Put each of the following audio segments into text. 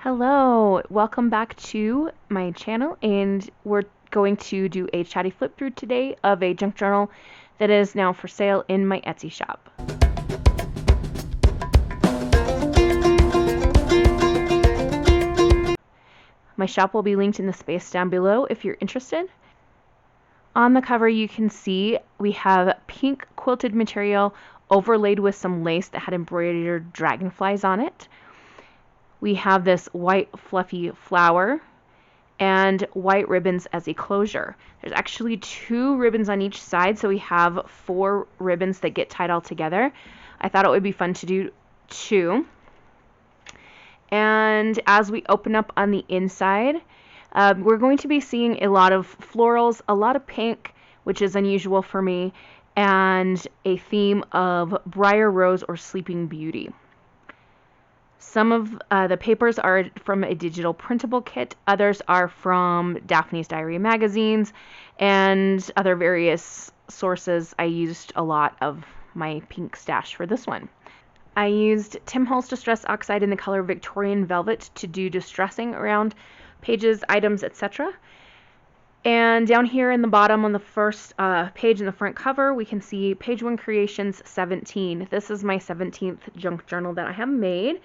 Hello, welcome back to my channel, and we're going to do a chatty flip through today of a junk journal that is now for sale in my Etsy shop. My shop will be linked in the space down below if you're interested. On the cover you can see we have pink quilted material overlaid with some lace that had embroidered dragonflies on it. We have this white fluffy flower and white ribbons as a closure. There's actually 2 ribbons on each side, so we have 4 ribbons that get tied all together. I thought it would be fun to do 2. And as we open up on the inside, we're going to be seeing a lot of florals, a lot of pink, which is unusual for me, and a theme of Briar Rose or Sleeping Beauty. Some of the papers are from a digital printable kit, others are from Daphne's Diary magazines, and other various sources. I used a lot of my pink stash for this one. I used Tim Holtz Distress Oxide in the color Victorian Velvet to do distressing around pages, items, etc. And down here in the bottom on the first page in the front cover, we can see Page 1 Creations 17. This is my 17th junk journal that I have made.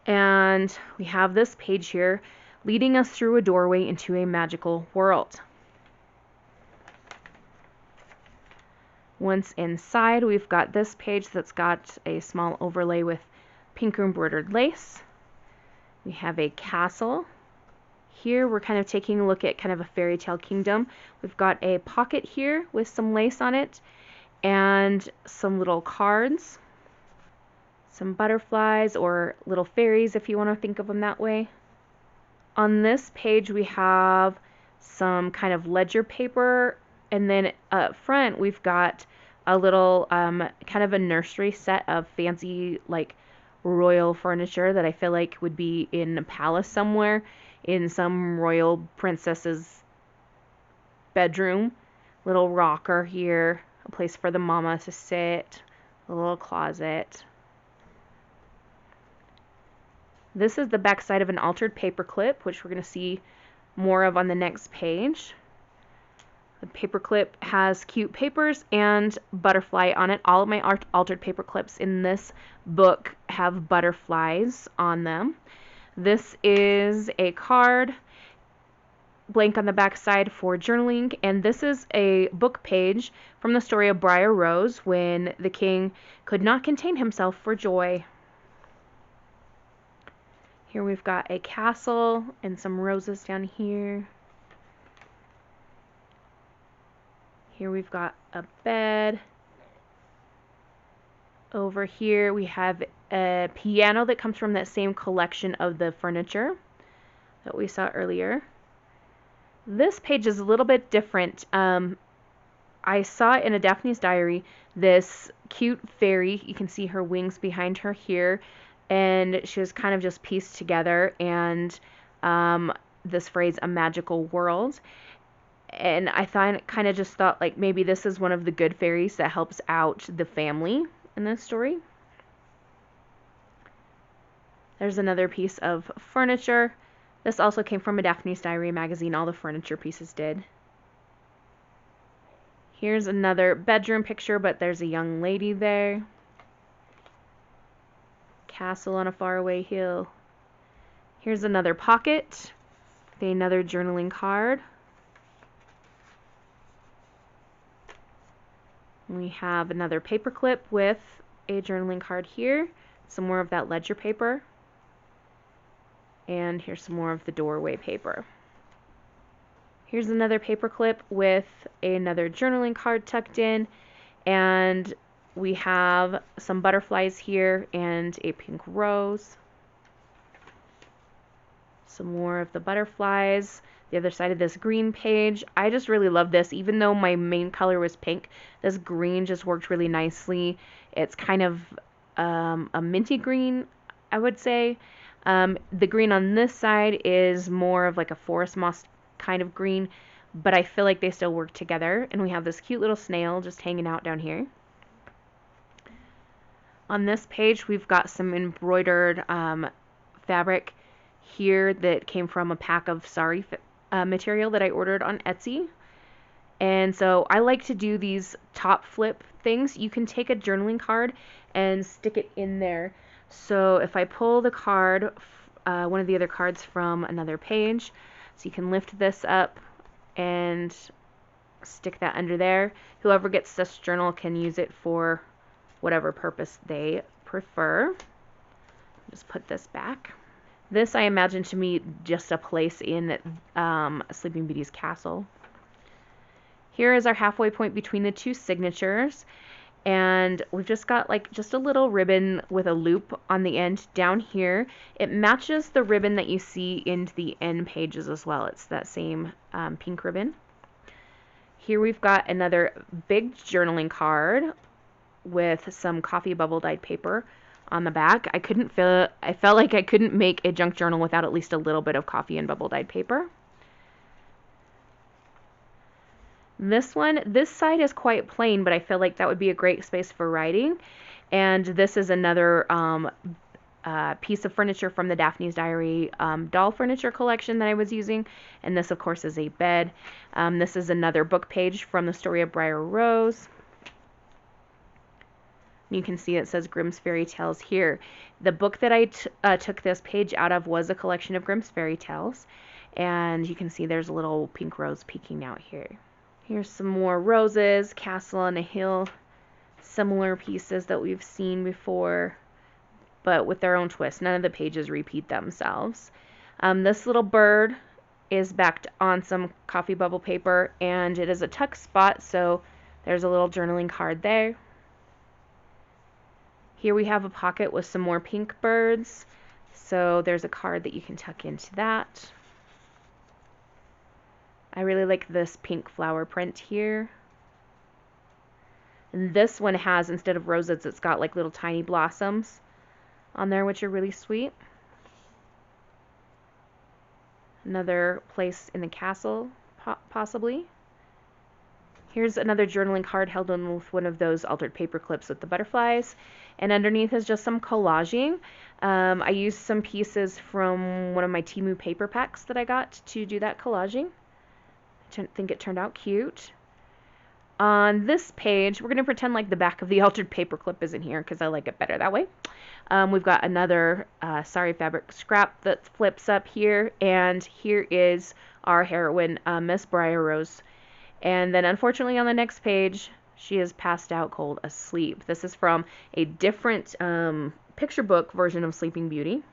And we have this page here leading us through a doorway into a magical world. Once inside, we've got this page that's got a small overlay with pink embroidered lace. We have a castle. Here we're kind of taking a look at kind of a fairy tale kingdom. We've got a pocket here with some lace on it and some little cards. Some butterflies or little fairies if you want to think of them that way. On this page we have some kind of ledger paper, and then up front we've got a little kind of a nursery set of fancy like royal furniture that I feel like would be in a palace somewhere, in some royal princess's bedroom. Little rocker here, a place for the mama to sit, a little closet. This is the back side of an altered paper clip, which we're going to see more of on the next page. The paper clip has cute papers and butterfly on it. All of my altered paper clips in this book have butterflies on them. This is a card, blank on the back side for journaling, and this is a book page from the story of Briar Rose when the king could not contain himself for joy. Here we've got a castle and some roses down here. Here we've got a bed. Over here we have a piano that comes from that same collection of the furniture that we saw earlier. This page is a little bit different. I saw in a Daphne's Diary this cute fairy. You can see her wings behind her here. And she was kind of just pieced together, and this phrase, a magical world. And I kind of just thought like maybe this is one of the good fairies that helps out the family in this story. There's another piece of furniture. This also came from a Daphne's Diary magazine. All the furniture pieces did. Here's another bedroom picture, but there's a young lady there. Castle on a faraway hill. Here's another pocket with another journaling card. We have another paper clip with a journaling card here, some more of that ledger paper, and here's some more of the doorway paper. Here's another paper clip with another journaling card tucked in, and we have some butterflies here and a pink rose. Some more of the butterflies. The other side of this green page. I just really love this. Even though my main color was pink, this green just worked really nicely. It's kind of a minty green, I would say. The green on this side is more of like a forest moss kind of green, but I feel like they still work together. And we have this cute little snail just hanging out down here. On this page, we've got some embroidered fabric here that came from a pack of sari material that I ordered on Etsy. And so I like to do these top flip things. You can take a journaling card and stick it in there. So if I pull the card, one of the other cards from another page, so you can lift this up and stick that under there. Whoever gets this journal can use it for whatever purpose they prefer. Just put this back. This I imagine to be just a place in Sleeping Beauty's castle. Here is our halfway point between the two signatures, and we've just got like just a little ribbon with a loop on the end down here. It matches the ribbon that you see in the end pages as well. It's that same pink ribbon. Here we've got another big journaling card with some coffee bubble dyed paper on the back. I felt like I couldn't make a junk journal without at least a little bit of coffee and bubble dyed paper. This side is quite plain, but I feel like that would be a great space for writing. And this is another piece of furniture from the Daphne's Diary doll furniture collection that I was using. And this, of course, is a bed. This is another book page from the story of Briar Rose. You can see it says Grimm's Fairy Tales here. The book that I took this page out of was a collection of Grimm's Fairy Tales. And you can see there's a little pink rose peeking out here. Here's some more roses, castle on a hill, similar pieces that we've seen before, but with their own twist. None of the pages repeat themselves. This little bird is backed on some coffee bubble paper, and it is a tuck spot, so there's a little journaling card there. Here we have a pocket with some more pink birds, so there's a card that you can tuck into that. I really like this pink flower print here. And this one has, instead of roses, it's got like little tiny blossoms on there, which are really sweet. Another place in the castle, possibly. Here's another journaling card held on with one of those altered paper clips with the butterflies. And underneath is just some collaging. I used some pieces from one of my Temu paper packs that I got to do that collaging. I think it turned out cute. On this page, we're going to pretend like the back of the altered paper clip isn't here because I like it better that way. We've got another sari fabric scrap that flips up here, and here is our heroine, Miss Briar Rose. And then unfortunately on the next page, she is passed out cold asleep. This is from a different picture book version of Sleeping Beauty.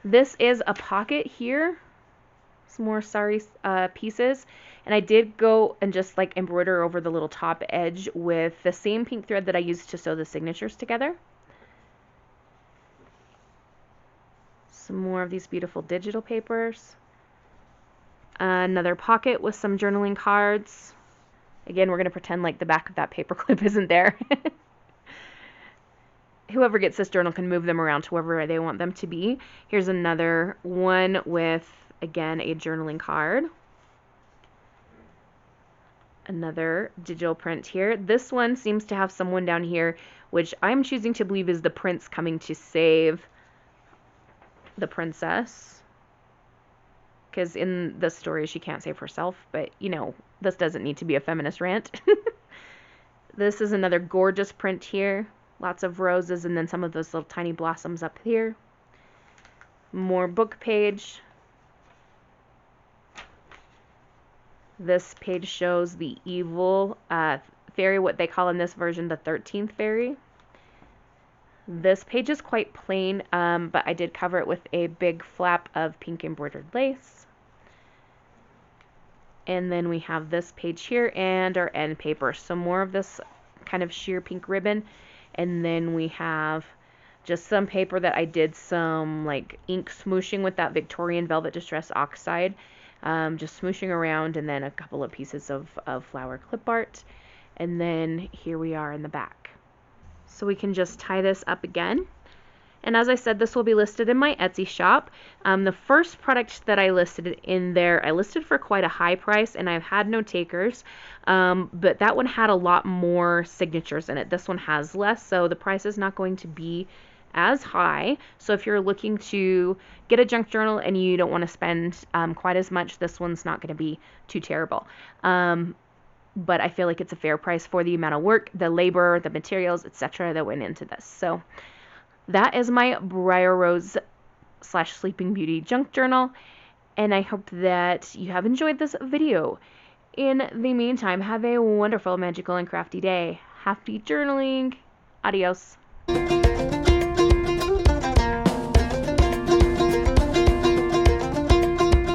This is a pocket here. Some more sari pieces, and I did go and just like embroider over the little top edge with the same pink thread that I used to sew the signatures together. Some more of these beautiful digital papers. Another pocket with some journaling cards. Again, we're going to pretend like the back of that paper clip isn't there. Whoever gets this journal can move them around to wherever they want them to be. Here's another one with, again, a journaling card. Another digital print here. This one seems to have someone down here, which I'm choosing to believe is the prince coming to save the princess. Because in the story, she can't save herself. But, you know, this doesn't need to be a feminist rant. This is another gorgeous print here. Lots of roses and then some of those little tiny blossoms up here. More book page. This page shows the evil fairy, what they call in this version the 13th fairy. This page is quite plain, but I did cover it with a big flap of pink embroidered lace. And then we have this page here and our end paper. So more of this kind of sheer pink ribbon. And then we have just some paper that I did some like ink smooshing with that Victorian Velvet Distress Oxide. Just smooshing around, and then a couple of pieces of flower clip art. And then here we are in the back. So we can just tie this up again. And as I said, this will be listed in my Etsy shop. The first product that I listed in there, I listed for quite a high price, and I've had no takers. But that one had a lot more signatures in it. This one has less, so the price is not going to be as high. So if you're looking to get a junk journal and you don't want to spend quite as much, this one's not going to be too terrible. But I feel like it's a fair price for the amount of work, the labor, the materials, etc. that went into this. So that is my Briar Rose / Sleeping Beauty junk journal, and I hope that you have enjoyed this video. In the meantime, have a wonderful, magical, and crafty day. Happy journaling. Adios.